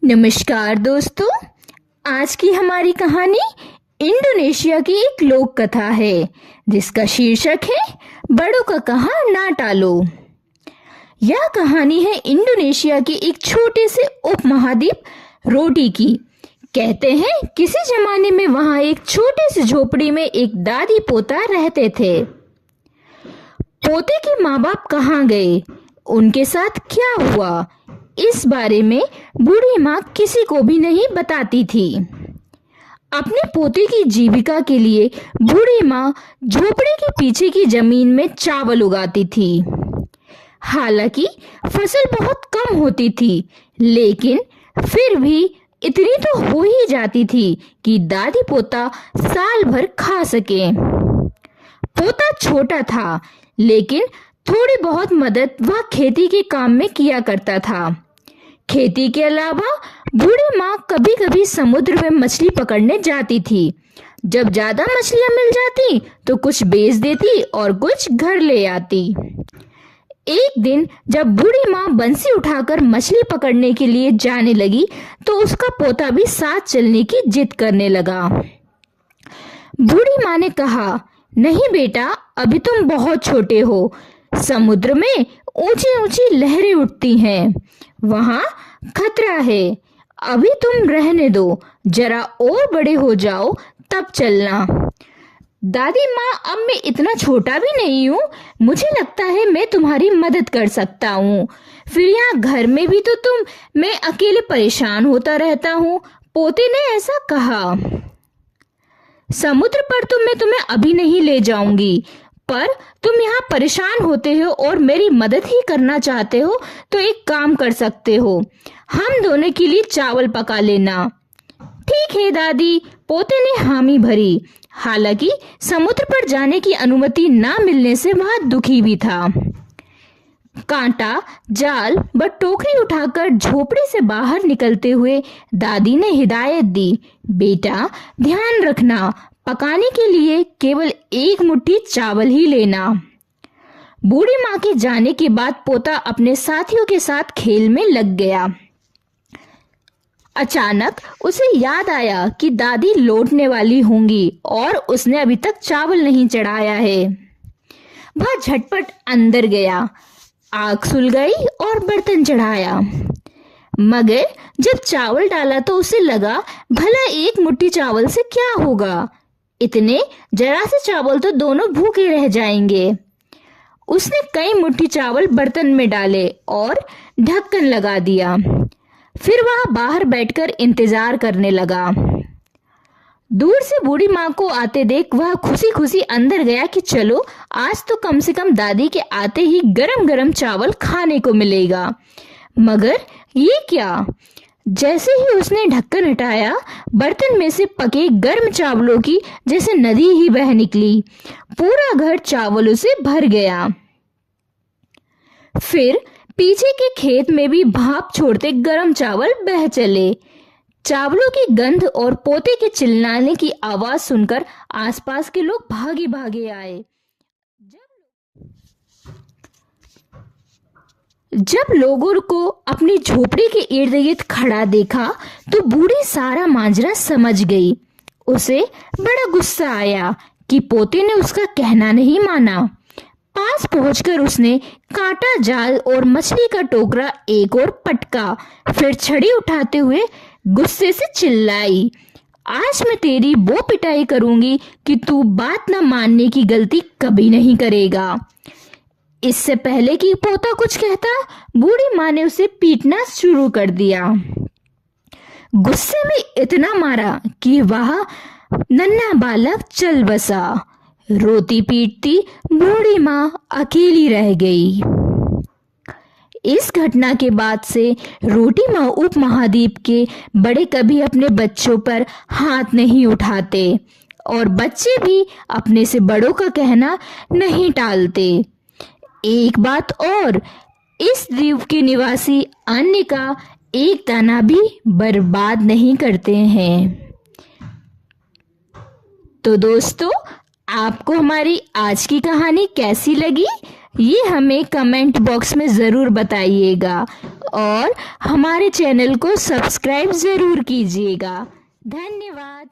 नमस्कार दोस्तों। आज की हमारी कहानी इंडोनेशिया की एक लोक कथा है जिसका शीर्षक है बड़ों का कहा ना टालो। यह कहानी है इंडोनेशिया के एक छोटे से उपमहाद्वीप रोटी की। कहते हैं किसी जमाने में वहां एक छोटे से झोपड़ी में एक दादी पोता रहते थे। पोते के माँ बाप कहाँ गए, उनके साथ क्या हुआ, इस बारे में बूढ़ी माँ किसी को भी नहीं बताती थी। अपने पोते की जीविका के लिए बूढ़ी माँ झोपड़ी के पीछे की जमीन में चावल उगाती थी। हालांकि फसल बहुत कम होती थी, लेकिन फिर भी इतनी तो हो ही जाती थी कि दादी पोता साल भर खा सके। पोता छोटा था, लेकिन थोड़ी बहुत मदद वह खेती के काम में किया करता था। खेती के अलावा बूढ़ी माँ कभी कभी समुद्र में मछली पकड़ने जाती थी। जब ज्यादा मछलियां मिल जाती तो कुछ बेच देती और कुछ घर ले आती। एक दिन जब बूढ़ी माँ बंसी उठाकर मछली पकड़ने के लिए जाने लगी तो उसका पोता भी साथ चलने की जिद करने लगा। बूढ़ी माँ ने कहा, नहीं बेटा, अभी तुम बहुत छोटे हो। समुद्र में ऊंची ऊंची लहरें उठती हैं, वहां खतरा है। अभी तुम रहने दो, जरा और बड़े हो जाओ तब चलना। दादी माँ, अब मैं इतना छोटा भी नहीं हूँ, मुझे लगता है मैं तुम्हारी मदद कर सकता हूँ। फिर यहाँ घर में भी तो मैं अकेले परेशान होता रहता हूँ। पोते ने ऐसा कहा। समुद्र पर तो मैं तुम्हें अभी नहीं ले जाऊंगी, पर तुम यहाँ परेशान होते हो और मेरी मदद ही करना चाहते हो तो एक काम कर सकते हो, हम दोनों के लिए चावल पका लेना। ठीक है दादी, पोते ने हामी भरी। हालांकि समुद्र पर जाने की अनुमति ना मिलने से वह दुखी भी था। कांटा, जाल व टोकरी उठाकर झोपड़ी से बाहर निकलते हुए दादी ने हिदायत दी, बेटा ध्यान रखना, पकाने के लिए केवल एक मुट्ठी चावल ही लेना। बूढ़ी माँ के जाने के बाद पोता अपने साथियों के साथ खेल में लग गया। अचानक उसे याद आया कि दादी लौटने वाली होंगी और उसने अभी तक चावल नहीं चढ़ाया है। वह झटपट अंदर गया, आग सुलगाई और बर्तन चढ़ाया। मगर जब चावल डाला तो उसे लगा, भला एक मुट्ठी चावल से क्या होगा, इतने जरा से चावल तो दोनों भूखे रह जाएंगे। उसने कई मुट्ठी चावल बर्तन में डाले और ढक्कन लगा दिया। फिर वह बाहर बैठकर इंतजार करने लगा। दूर से बूढ़ी माँ को आते देख वह खुशी खुशी अंदर गया कि चलो आज तो कम से कम दादी के आते ही गरम गरम चावल खाने को मिलेगा। मगर ये क्या, जैसे ही उसने ढक्कन हटाया, बर्तन में से पके गर्म चावलों की जैसे नदी ही बह निकली। पूरा घर चावलों से भर गया। फिर पीछे के खेत में भी भाप छोड़ते गर्म चावल बह चले। चावलों की गंध और पोते के चिल्लाने की आवाज सुनकर आसपास के लोग भागे भागे आए। जब लोगों को अपनी झोपड़ी के इर्द गिर्द खड़ा देखा तो बूढ़ी सारा माजरा समझ गई। उसे बड़ा गुस्सा आया कि पोते ने उसका कहना नहीं माना। पास पहुंचकर उसने कांटा, जाल और मछली का टोकरा एक और पटका, फिर छड़ी उठाते हुए गुस्से से चिल्लाई, आज मैं तेरी वो पिटाई करूंगी कि तू बात न मानने की गलती कभी नहीं करेगा। इससे पहले कि पोता कुछ कहता, बूढ़ी माँ ने उसे पीटना शुरू कर दिया। गुस्से में इतना मारा कि वह नन्हा बालक चल बसा। रोती पीटती बूढ़ी माँ अकेली रह गई। इस घटना के बाद से रोटी माँ उपमहाद्वीप के बड़े कभी अपने बच्चों पर हाथ नहीं उठाते और बच्चे भी अपने से बड़ों का कहना नहीं टालते। एक बात और, इस द्वीप के निवासी अन्न का एक दाना भी बर्बाद नहीं करते हैं। तो दोस्तों, आपको हमारी आज की कहानी कैसी लगी ये हमें कमेंट बॉक्स में ज़रूर बताइएगा और हमारे चैनल को सब्सक्राइब ज़रूर कीजिएगा। धन्यवाद।